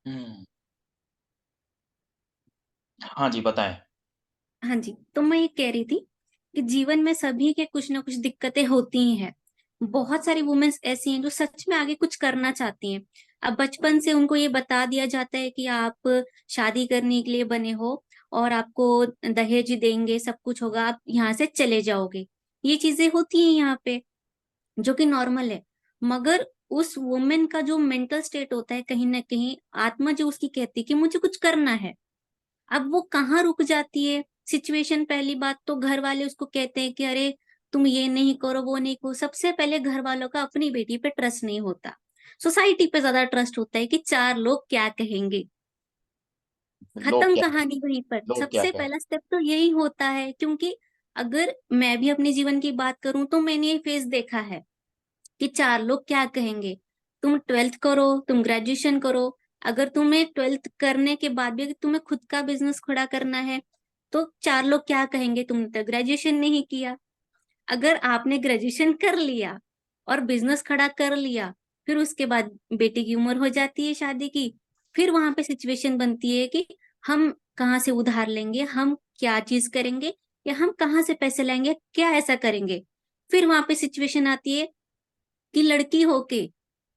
हुँ। हाँ जी, बताएँ। हाँ जी, तो मैं ये कह रही थी कि जीवन में सभी के कुछ ना कुछ दिक्कतें होती ही हैं। बहुत सारी वुमेन्स ऐसी हैं जो सच में आगे कुछ करना चाहती हैं। अब बचपन से उनको ये बता दिया जाता है कि आप शादी करने के लिए बने हो और आपको दहेज देंगे, सब कुछ होगा, आप यहाँ से चले जाओगे। ये चीज़ें होती हैं यहाँ पे, जो कि नॉर्मल है। मगर उस वुमेन का जो मेंटल स्टेट होता है, कहीं न कहीं आत्मा जो उसकी कहती है कि मुझे कुछ करना है। अब वो कहाँ रुक जाती है, सिचुएशन पहली बात तो घर वाले उसको कहते हैं कि अरे तुम ये नहीं करो, वो नहीं करो। सबसे पहले घर वालों का अपनी बेटी पे ट्रस्ट नहीं होता। सोसाइटी पे ज़्यादा ट्रस्ट होता है कि 4 लोग क्या कहेंगे? लोग खत्म क्या कहानी वहीं पर। लोग क्या सबसे कहें? पहला स्टेप तो यही होता है, क्योंकि अगर मैं भी अपने जीवन की बात करूँ तो मैंने ये फेज़ देखा है कि 4 लोग क्या कहेंगे? तुम 12th करो, तुम ग्रेजुएशन करो, अगर तुम्हें 12th करने के बाद भी अगर तुम्हें खुद का बिज़नेस खड़ा करना है, तो 4 लोग क्या कहेंगे? तुमने तो ग्रेजुएशन नहीं किया। अगर आपने ग्रेजुएशन कर लिया और बिज़नेस खड़ा कर लिया, फिर उसके बाद बेटी की उम्र हो जाती है शादी की, फिर वहाँ पे सिचुएशन बनती है कि हम कहाँ से उधार लेंगे, हम क्या चीज़ करेंगे या हम कहाँ से पैसे लाएँगे, क्या ऐसा करेंगे? फिर वहाँ पे सिचुएशन आती है कि लड़की होके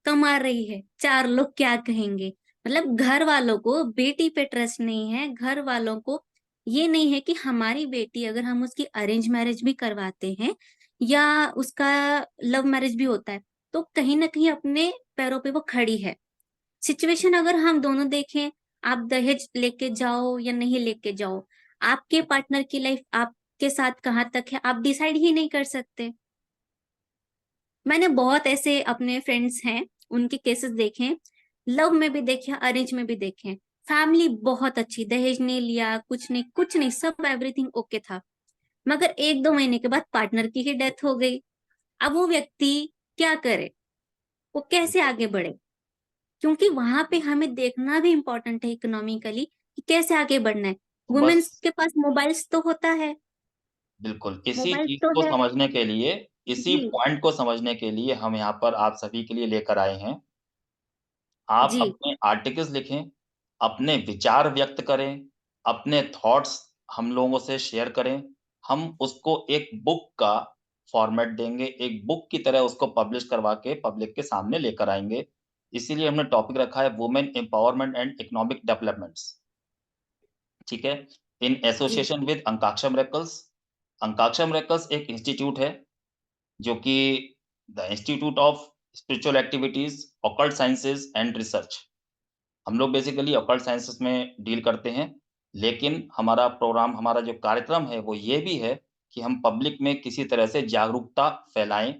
कमा रही है, 4 लोग क्या कहेंगे? मतलब घर वालों को बेटी पे ट्रस्ट नहीं है, घर वालों को ये नहीं है कि हमारी बेटी अगर हम उसकी अरेंज मैरिज भी करवाते हैं या उसका लव मैरिज भी होता है, तो कहीं न कहीं अपने पैरों पे वो खड़ी है। सिचुएशन अगर हम दोनों देखें, आप दहेज लेके जाओ या नहीं लेके जाओ, आपके पार्टनर की लाइफ आपके साथ कहाँ तक है, आप डिसाइड ही नहीं कर सकते। मैंने बहुत ऐसे अपने फ्रेंड्स हैं, उनके केसेस देखे हैं, लव में भी देखे हैं, अरेंज में भी देखे हैं। फैमिली बहुत अच्छी, दहेज नहीं लिया, कुछ नहीं, सब एवरीथिंग ओके था। मगर 1-2 महीने के बाद पार्टनर की ही डेथ हो गई। अब वो व्यक्ति क्या करे? वो कैसे आगे बढ़े? क्योंकि वहां पे हमें देखना भी इम्पोर्टेंट है इकोनॉमिकली कि कैसे आगे बढ़ना है। तो वुमेन्स बस के पास मोबाइल्स तो होता है, बिल्कुल, इसी मोबाइल्स चीज़ तो को है। समझने के लिए, इसी जी, पॉइंट को समझने के लिए हम यहाँ पर आप सभी के लिए लेकर आए हैं। आप जी, अपने आर्टिकल्स लिखें, अपने विचार व्यक्त करें, अपने थॉट्स हम लोगों से शेयर करें। हम उसको एक बुक का फॉर्मेट देंगे, एक बुक की तरह उसको पब्लिश करवा के पब्लिक के सामने लेकर आएँगे। इसीलिए हमने टॉपिक रखा है women empowerment and economic developments, ठीक है? इन जी, एसोसिएशन विद अंकाक्षर मिरेकल्स। अंकाक्षर मिरेकल्स एक इंस्टीट्यूट है, जो कि the institute of spiritual activities, occult sciences and research. हम लोग बेसिकली ऑकल्ट साइंसेस में डील करते हैं, लेकिन हमारा प्रोग्राम, हमारा जो कार्यक्रम है, वो ये भी है कि हम पब्लिक में किसी तरह से जागरूकता फैलाएँ,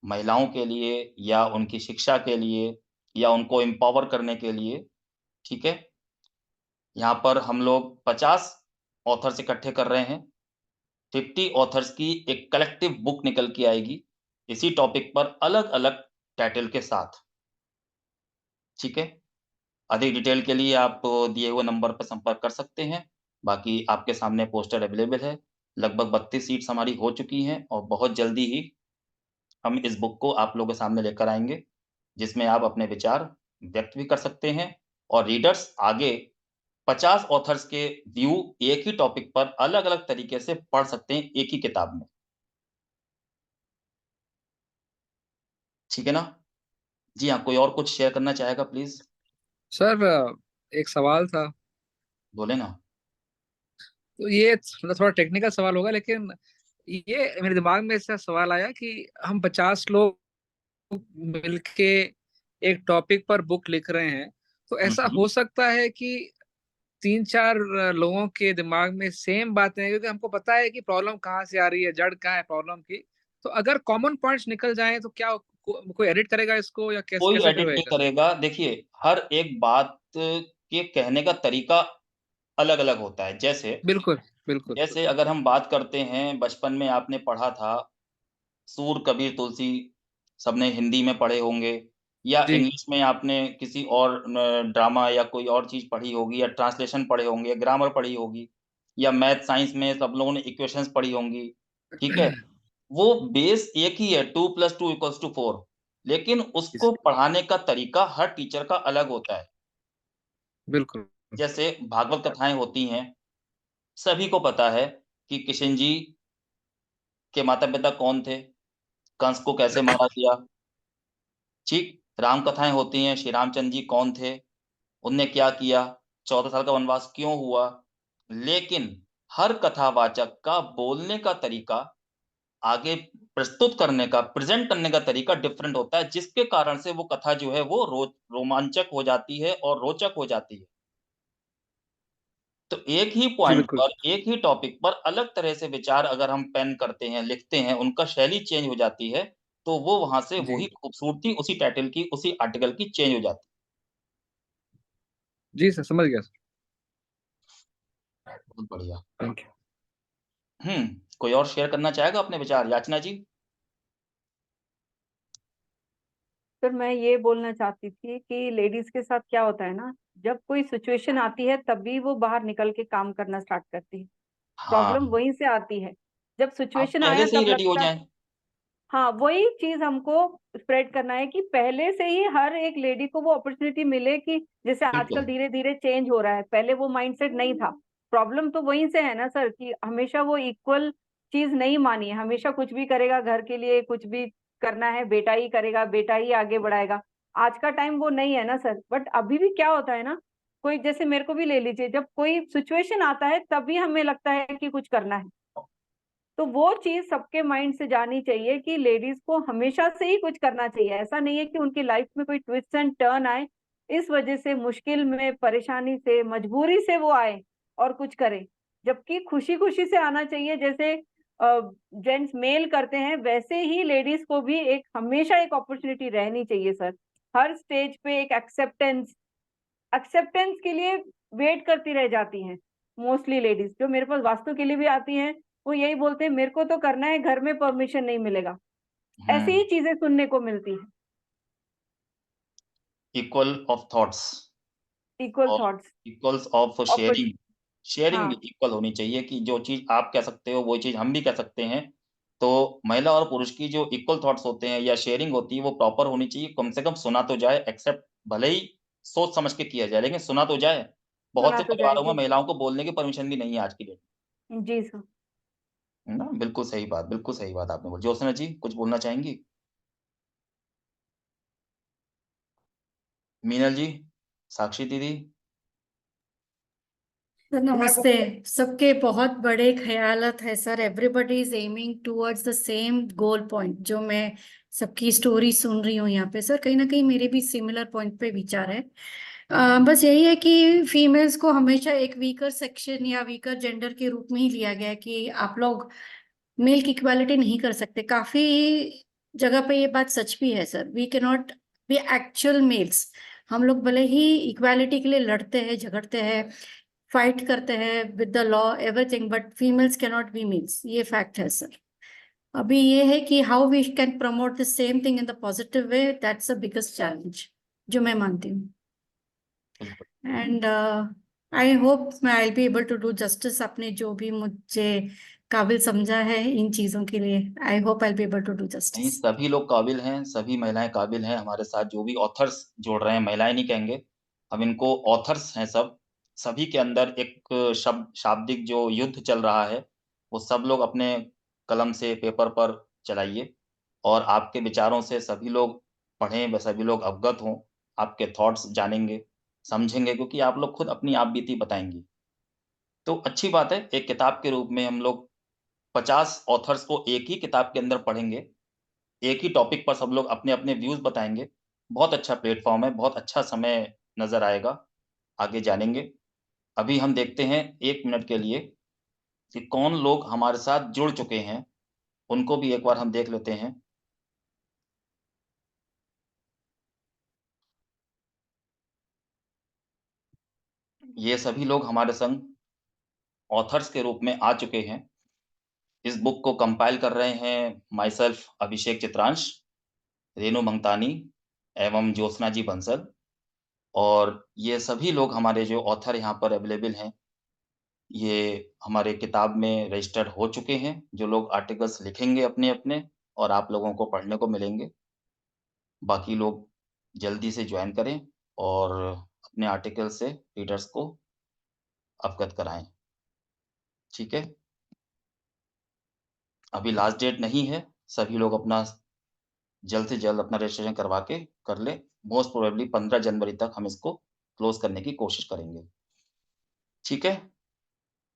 महिलाओं के लिए या उनकी शिक्षा के लिए या उनको एम्पावर करने के लिए, ठीक है? यहाँ पर हम लोग 50 ऑथर्स इकट्ठे कर रहे हैं, 50 ऑथर्स की एक कलेक्टिव बुक निकल के आएगी, इसी टॉपिक पर अलग-अलग टाइटल के साथ, ठीक है? अधिक डिटेल के लिए आप दिए हुए नंबर पर संपर्क कर सकते हैं। बाकी आपके सामने पोस्टर अवेलेबल है। लगभग 32 सीट्स हमारी हो चुकी हैं और बहुत जल्दी ही हम इस बुक को आप लोगों के सामने लेकर आएँगे, जिसमें आप अपने विचार व्यक्त भी कर सकते हैं और रीडर्स आगे 50 ऑथर्स के व्यू एक ही टॉपिक पर अलग-अलग तरीके से पढ़ सकते हैं एक ही किताब में। ठीक है ना? जी हाँ, कोई और कुछ शेयर करना चाहेगा प्लीज़? सर, एक सवाल था। बोलें ना। तो ये मतलब थोड़ा टेक्निकल सवाल होगा, लेकिन ये मेरे दिमाग में ऐसा सवाल आया कि हम 50 लोग मिलके एक टॉपिक पर बुक लिख रहे हैं, तो हुँ, ऐसा हुँ। हो सकता है कि 3-4 लोगों के दिमाग में सेम बातें हैं, क्योंकि हमको पता है कि प्रॉब्लम कहाँ से आ रही है, जड़ कहाँ है प्रॉब्लम की। तो अगर कॉमन पॉइंट्स निकल जाएँ तो क्या कोई एडिट करेगा इसको, या कैसे कोई कैसे एडिट नहीं होएगा? करेगा। देखिए, हर एक बात के कहने का तरीका अलग-अलग होता है। जैसे बिल्कुल, बिल्कुल। जैसे अगर हम बात करते हैं, बचपन में आपने पढ़ा था, सूर, कबीर, तुलसी, सबने हिंदी में पढ़े होंगे या जी, इंग्लिश में आपने किसी और न ड्रामा या कोई और चीज़ पढ़ी होगी या ट्रांसलेशन पढ़े होंगे या ग्रामर पढ़ी होगी या मैथ साइंस में सब लोगों ने इक्वेशंस पढ़ी होंगी, ठीक है? वो बेस एक ही है, 2 + 2 = 4, लेकिन उसको पढ़ाने का तरीका हर टीचर का अलग होता है। बिल्कुल। जैसे भागवत कथाएँ होती हैं, सभी को पता है कि किशन जी के माता-पिता कौन थे, कंस को कैसे मारा गया, ठीक? राम कथाएँ होती हैं, श्री रामचंद्र जी कौन थे, उनने क्या किया, 14 साल का वनवास क्यों हुआ? लेकिन हर कथावाचक का बोलने का तरीका, आगे प्रस्तुत करने का, प्रेज़ेंट करने का तरीका डिफरेंट होता है, जिसके कारण से वो कथा जो है वो रोमांचक हो जाती है और रोचक हो जाती है। तो एक ही जी, पॉइंट बिल्कुल। पर, एक ही टॉपिक पर अलग तरह से विचार अगर हम पेन करते हैं, लिखते हैं, उनका शैली चेंज हो जाती है, तो वो वहाँ से जी। वही खूबसूरती उसी टाइटल की, उसी आर्टिकल की चेंज हो जाती जी सर, समझ गया सर। है। बहुत बढ़िया। Thank you. हुँ, कोई और शेयर करना चाहेगा अपने विचार? याचना जी? सर मैं ये बोलना चाहती थी कि लेडीज के साथ क्या होता है ना, जब कोई सिचुएशन आती है तभी वो बाहर निकल के काम करना स्टार्ट करती है। हाँ, प्रॉब्लम वहीं से आती है। जब आप सिचुएशन पहले आया से ही तब रेडी हो लगता है, जाएँ। हाँ वही चीज हमको स्प्रेड करना है कि पहले से ही हर एक लेडी को वो अपॉर्चुनिटी मिले कि जैसे आजकल बिल्कुल, धीरे धीरे चेंज हो रहा है, पहले वो माइंडसेट नहीं था। प्रॉब्लम तो वहीं से है ना सर, कि हमेशा वो इक्वल चीज नहीं मानी है, हमेशा कुछ भी करेगा घर के लिए, कुछ भी करना है बेटा ही करेगा, बेटा ही आगे बढ़ाएगा। आज का टाइम वो नहीं है ना सर, बट अभी भी क्या होता है ना, कोई जैसे मेरे को भी ले लीजिए, जब कोई सिचुएशन आता है तभी हमें लगता है कि कुछ करना है। तो वो चीज सबके माइंड से जानी चाहिए कि लेडीज को हमेशा से ही कुछ करना चाहिए। ऐसा नहीं है कि उनकी लाइफ में कोई ट्विस्ट एंड टर्न आए, इस वजह से मुश्किल में, परेशानी से, मजबूरी से वो आए और कुछ करे। जबकि खुशी खुशी से आना चाहिए, जैसे जेंट्स मेल करते हैं वैसे ही लेडीज को भी एक हमेशा एक अपॉर्चुनिटी रहनी चाहिए सर। हर स्टेज पे एक एक्सेप्टेंस, एक्सेप्टेंस के लिए वेट करती रह जाती हैं। मोस्टली लेडीज जो मेरे पास वास्तु के लिए भी आती हैं, वो यही बोलते हैं मेरे को तो करना है, घर में परमिशन नहीं मिलेगा। ऐसी ही हुँ, चीजें सुनने को मिलती है। इक्वल ऑफ थॉट्स इक्वल और thoughts. Equals of sharing, sharing भी हाँ इक्वल होनी चाहिए कि जो चीज़ आप कह सकते हो, वो चीज़ हम भी कह सकते हैं। तो महिला और पुरुष की जो इक्वल थॉट्स होते हैं या शेयरिंग होती है, वो प्रॉपर होनी चाहिए। कम से कम सुना तो जाए, एक्सेप्ट भले ही सोच समझ के किया जाए, लेकिन सुना तो जाए। बहुत सुना से तो परिवारों में जाएगी। महिलाओं को बोलने की परमिशन भी नहीं है आज की डेट जी सर। में, है ना? बिल्कुल सही बात आपने बोली। ज्योत्सना जी, कुछ बोलना चाहेंगी? मीनल जी, साक्षी दीदी? सर नमस्ते। सबके बहुत बड़े ख्यालत है sir, everybody is aiming towards the same goal point. जो मैं सबकी स्टोरी सुन रही हूँ यहाँ पे सर, कहीं ना कहीं मेरे भी सिमिलर पॉइंट पे विचार है। बस यही है कि फीमेल्स को हमेशा एक वीकर सेक्शन या वीकर जेंडर के रूप में ही लिया गया है कि आप लोग मेल की इक्वालिटी नहीं कर सकते। काफी जगह पे ये बात सच भी है sir, we can not be actual mails. हम लोग भले ही इक्वालिटी के लिए लड़ते हैं, झगड़ते हैं, फाइट करते हैं with the law everything, but females can not be mails, ये फैक्ट है सर। अभी ये है कि how we can promote the same thing in the positive way, that's the biggest challenge जो मैं मानती हूँ। बिल्कुल। एंड आई होप मैं आई be able to do justice, आपने जो भी मुझे काबिल समझा है इन चीजों के लिए, I hope I be able to do नहीं, जस्टिस। सभी लोग काबिल हैं, सभी महिलाएँ काबिल हैं। हमारे साथ जो भी ऑथर्स जुड़ रहे हैं, महिलाएँ नहीं कहेंगे, हम इनको ऑथर्स हैं सब। सभी के अंदर एक शाब्दिक जो युद्ध चल रहा है, वो सब लोग अपने कलम से पेपर पर चलाइए और आपके विचारों से सभी लोग पढ़ें, व सभी लोग अवगत हों, आपके थॉट्स जानेंगे, समझेंगे क्योंकि आप लोग खुद अपनी आप बीती बताएँगी। तो अच्छी बात है, एक किताब के रूप में हम लोग 50 ऑथर्स को एक ही किताब के अंदर पढ़ेंगे। एक ही टॉपिक पर सब लोग अपने-अपने व्यूज़ बताएँगे। बहुत अच्छा प्लेटफ़ॉर्म है, बहुत अच्छा समय नज़र आएगा, आगे जानेंगे। अभी हम देखते हैं 1 मिनट के लिए कि कौन लोग हमारे साथ जुड़ चुके हैं, उनको भी एक बार हम देख लेते हैं। ये सभी लोग हमारे संग ऑथर्स के रूप में आ चुके हैं। इस बुक को कंपाइल कर रहे हैं माय सेल्फ अभिषेक चित्रांश, रेनू मंगतानी एवं ज्योत्सना जी बंसल और ये सभी लोग हमारे जो ऑथर यहाँ पर अवेलेबल हैं ये हमारे किताब में रजिस्टर्ड हो चुके हैं, जो लोग आर्टिकल्स लिखेंगे अपने-अपने और आप लोगों को पढ़ने को मिलेंगे। बाकी लोग जल्दी से जॉइन करें और अपने आर्टिकल से रीडर्स को अवगत कराएं। ठीक है, अभी लास्ट डेट नहीं है, सभी लोग अपना जल्द से जल्द अपना रजिस्ट्रेशन करवा के कर ले। मोस्ट प्रोबेबली 15 जनवरी तक हम इसको क्लोज करने की कोशिश करेंगे। ठीक है,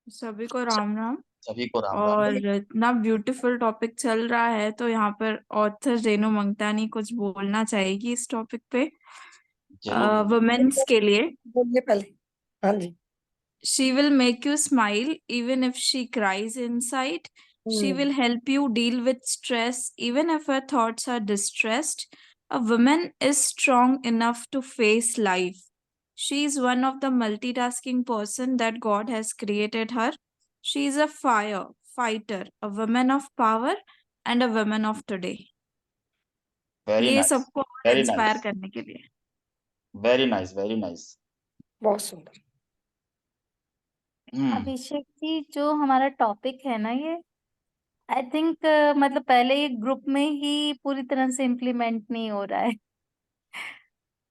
सभी को राम राम। सभी को राम राम। और इतना ब्यूटीफुल टॉपिक चल रहा है, तो यहाँ पर ऑथर रेनू मंगतानी कुछ बोलना चाहेगी इस टॉपिक पे जरूर। वुमेन्स के लिए। बोलिए पहले। हाँ जी। She will make you smile even if she cries inside. She will help you deal with stress even if her thoughts are distressed. A woman is strong enough to face life. She is one of the multitasking person that God has created her. She is a fighter, a woman of power and a woman of today. Very ये nice, सबको very inspire nice, करने के लिए। Very nice, very nice. बहुत सुंदर। अभिषेक जी, जो हमारा topic है ना, ये आई थिंक मतलब पहले ये ग्रुप में ही पूरी तरह से इम्प्लीमेंट नहीं हो रहा है।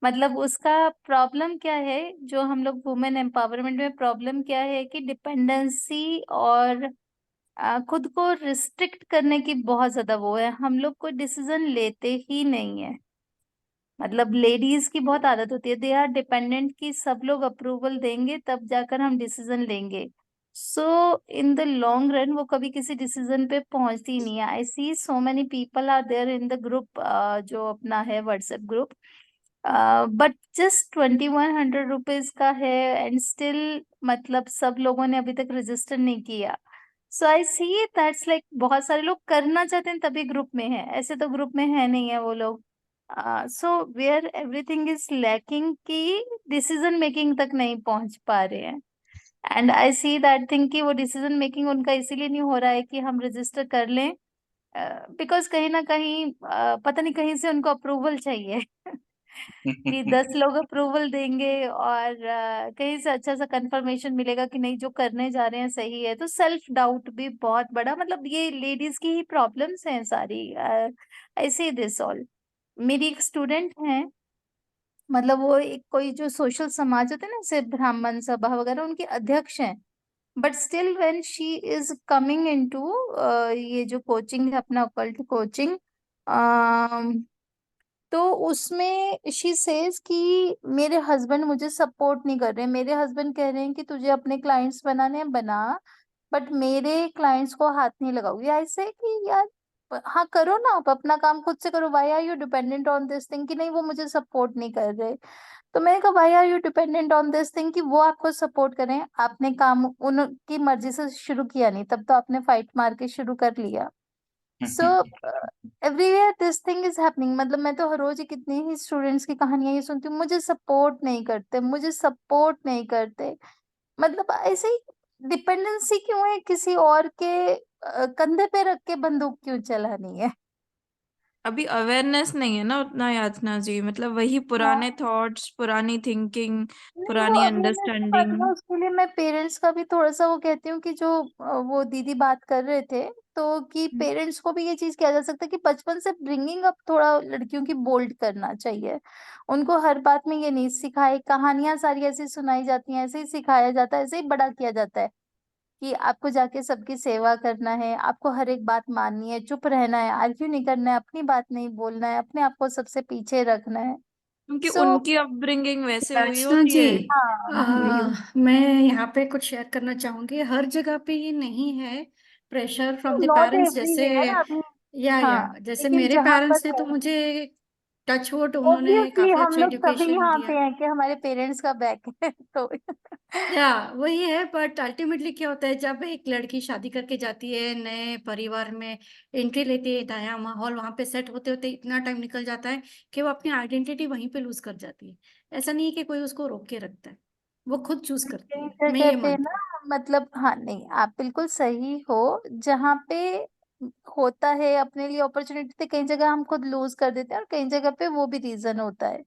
मतलब उसका प्रॉब्लम क्या है, जो हम लोग वुमेन एम्पावरमेंट में प्रॉब्लम क्या है कि डिपेंडेंसी और खुद को रिस्ट्रिक्ट करने की बहुत ज्यादा वो है। हम लोग कोई डिसीजन लेते ही नहीं है। मतलब लेडीज की बहुत आदत होती है, दे आर डिपेंडेंट कि सब लोग अप्रूवल देंगे तब जाकर हम डिसीजन लेंगे। सो इन द लॉन्ग रन वो कभी किसी डिसीजन पे पहुंचती ही नहीं है। आई सी so many people are there in the group, जो अपना है WhatsApp group, but just 2100 rupees का है एंड स्टिल मतलब सब लोगों ने अभी तक रजिस्टर नहीं किया। सो आई सी दैट्स लाइक बहुत सारे लोग करना चाहते हैं तभी ग्रुप में है, ऐसे तो ग्रुप में है नहीं है वो लोग। So where everything is lacking कि डिसीजन मेकिंग तक नहीं पहुंच पा रहे हैं। And I see that thing कि वो डिसीजन मेकिंग उनका इसीलिए नहीं हो रहा है कि हम रजिस्टर कर लें, बिकॉज कहीं ना कहीं पता नहीं कहीं से उनको अप्रूवल चाहिए कि 10 लोग अप्रूवल देंगे और कहीं से अच्छा सा कंफर्मेशन मिलेगा कि नहीं जो करने जा रहे हैं सही है। तो सेल्फ डाउट भी बहुत बड़ा, मतलब ये लेडीज की ही प्रॉब्लम्स हैं सारी। आई सी दिस ऑल। मेरी एक स्टूडेंट है, मतलब वो एक कोई जो सोशल समाज होते हैं ना, जैसे ब्राह्मण सभा वगैरह, उनकी अध्यक्ष हैं। But still when she is coming into ये जो कोचिंग है अपना ऑकल्ट कोचिंग, तो उसमें शी सेज कि मेरे हस्बैंड मुझे सपोर्ट नहीं कर रहे। मेरे हस्बैंड कह रहे हैं कि तुझे अपने क्लाइंट्स बनाने हैं बना, बट मेरे क्लाइंट्स को हाथ नहीं लगाओगी। ऐसे कि यार हाँ करो ना, आप अपना काम खुद से करो। Y are you dependent on this thing कि नहीं वो मुझे सपोर्ट नहीं कर रहे। तो मैंने कहा Y are you dependent on this thing कि वो आपको सपोर्ट करें। आपने काम उनकी मर्जी से शुरू किया नहीं, तब तो आपने फाइट मार के शुरू कर लिया। So everywhere this thing is happening. मतलब मैं तो हर रोज ही कितनी ही स्टूडेंट्स की कहानियां ये सुनती हूँ, मुझे सपोर्ट नहीं करते, मुझे सपोर्ट नहीं करते। मतलब ऐसे ही डिपेंडेंसी क्यों है, किसी और के कंधे पे रख के बंदूक क्यों चलानी है। अभी अवेयरनेस नहीं है ना उतना, याचना जी। मतलब वही पुराने थॉट्स, पुरानी थिंकिंग, नहीं, वो पुरानी अवेयरनेस की बात अंडरस्टैंडिंग। ना, उसके लिए मैं पेरेंट्स का भी थोड़ा सा वो कहती हूँ कि जो वो दीदी बात कर रहे थे, तो कि पेरेंट्स को भी ये चीज किया जा सकता है कि बचपन से ब्रिंगिंग अप थोड़ा लड़कियों की बोल्ड करना चाहिए। उनको हर बात में ये नहीं सिखाए, कहानियां सारी ऐसी सुनाई जाती हैं, ऐसे ही सिखाया जाता है, ऐसे ही बड़ा किया जाता है कि आपको जाके सबकी सेवा करना है, आपको हर एक बात माननी है, चुप रहना है, आर्ग्यू नहीं करना है, अपनी बात नहीं बोलना है, अपने आप को सबसे पीछे रखना है। क्योंकि सो उनकी अपब्रिंगिंग वैसे हुई याचना होती जी, है। हाँ, मैं यहाँ पे कुछ शेयर करना चाहूंगी। हर जगह पे ये नहीं है pressure from the not parents. जैसे एवरीवेयर अभी। या हाँ, जैसे लेकिन मेरे जहाँ पर पेरेंट्स थे तो है, मुझे टच वुड उन्होंने ऑब्वियसली काफी हम अच्छा लोग सभी एजुकेशन यहाँ पे दिया। हैं कि हमारे पेरेंट्स का बैक है तो या वही है, बट अल्टीमेटली क्या होता है जब एक लड़की शादी करके जाती है, नए परिवार में एंट्री लेती है, नया माहौल वहां पे सेट होते होते इतना टाइम निकल जाता है कि वो अपनी आइडेंटिटी वहीं पे लूज कर जाती है। ऐसा नहीं है कि कोई उसको रोक के रखता है, वो खुद चूज करती कई है। मैं जगह ये पे मानती ना, हूँ। मतलब हाँ नहीं, आप बिल्कुल सही हो। जहाँ पे होता है अपने लिए अपॉर्चुनिटी, तो कई जगह हम खुद लूज कर देते हैं और कई जगह पे वो भी रीजन होता है।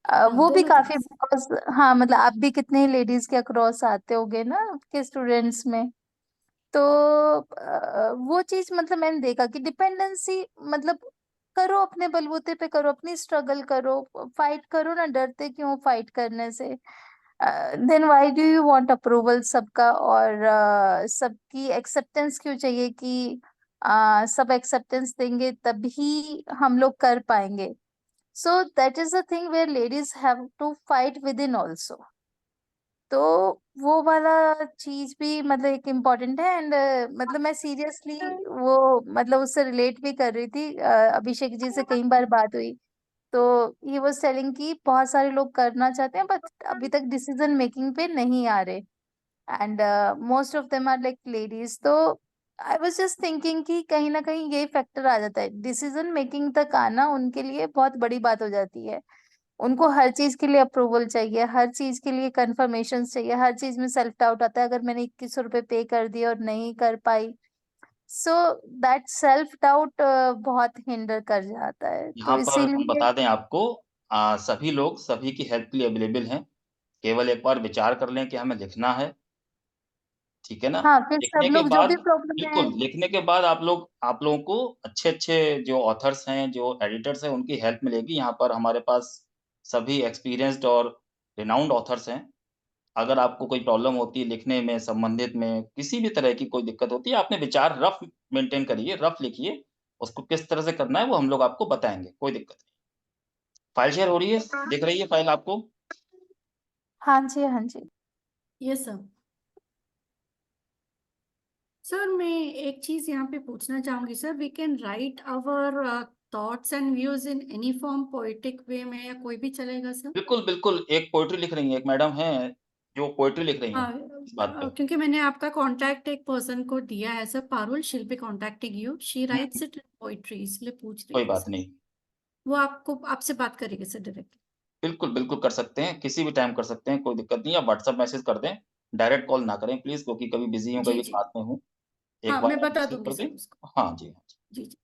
हाँ, वो भी दोनों तरफ काफी से। बिकॉज हाँ, मतलब आप भी कितने लेडीज के अक्रॉस आते होगे ना आपके स्टूडेंट्स में। तो वो चीज मतलब मैंने देखा कि डिपेंडेंसी मतलब करो, अपने बलबूते पे करो, अपनी स्ट्रगल करो, फाइट करो ना, डरते क्यों फाइट करने से? Then why do you want approval सबका, और सबकी एक्सेप्टेंस क्यों चाहिए कि सब एक्सेप्टेंस देंगे तभी हम लोग कर पाएंगे? So that is the thing wear ladies have to fight with in also. तो वो वाला चीज भी मतलब एक इम्पोर्टेंट है। एंड मतलब मैं सीरियसली वो मतलब उससे रिलेट भी कर रही थी। अभिषेक जी से कई बार बात हुई, तो ही वाज टेलिंग कि बहुत सारे लोग करना चाहते हैं बट अभी तक डिसीजन मेकिंग पे नहीं आ रहे, and most of them are like ladies. तो आई वाज जस्ट थिंकिंग कि कहीं ना कहीं ये फैक्टर आ जाता है, डिसीजन मेकिंग तक आना उनके लिए बहुत बड़ी बात हो जाती है। उनको हर चीज के लिए अप्रूवल चाहिए, हर चीज के लिए कंफर्मेशन चाहिए, हर चीज में सेल्फ डाउट आता है, अगर मैंने 2100 रुपये पे कर दिए और नहीं कर पाई, सो दैट सेल्फ डाउट बहुत हिंडर कर जाता है। तो यहाँ पर हम इसीलिए बता दें आपको, सभी लोग सभी की हेल्प के लिए अवेलेबल हैं। केवल एक बार विचार कर लें कि हमें लिखना है, ठीक है ना? हाँ, फिर लिखने सब के लोग जो बाद भी प्रॉब्लम है। बिल्कुल, लिखने के बाद आप लोगों को अच्छे-अच्छे जो ऑथर्स हैं, जो एडिटर्स हैं, उनकी हेल्प मिलेगी। यहाँ पर हमारे पास सभी एक्सपीरियंस्ड और रिनाउंड ऑथर्स हैं। अगर आपको कोई प्रॉब्लम होती है लिखने में, संबंधित में, किसी भी तरह की कोई दिक्कत होती है, आपने विचार रफ़ मेंटेन करिए, रफ़ लिखिए। उसको किस तरह से करना है, वो हम लोग आपको बताएँगे, कोई दिक्कत नहीं। फाइल शेयर हो रही है? दिख रही है फाइल आपको? हाँ जी, हाँ जी। Yes sir. सर मैं एक चीज यहाँ पे पूछना चाहूंगी sir, we can write our thoughts and views in any form poetic वे में, या कोई भी चलेगा सर? बिल्कुल, बिल्कुल, एक पोएट्री लिख रही हैं, एक मैडम हैं, जो पोएट्री लिख रही हैं, हाँ, इस बात पे। क्योंकि मैंने आपका कांटेक्ट एक पर्सन को दिया है sir, Parul, she'll be contacting you, she hmm, rights it in poetry, इसलिए पूछ रही कोई थी बात सर। नहीं। वो आपको आपसे बात करेगी सर डायरेक्ट? बिल्कुल, बिल्कुल कर सकते हैं, किसी भी टाइम कर सकते हैं, कोई दिक्कत नहीं है। आप व्हाट्सएप मैसेज कर दें, डायरेक्ट कॉल ना करें प्लीज़, क्योंकि कभी बिज़ी हूँ, जी कभी जी, क्लास में हूँ। एक हाँ बार मैं आप बता मैसेज दूंगी कर सर दें। उसको। हाँ जी, हाँ जी। जी जी।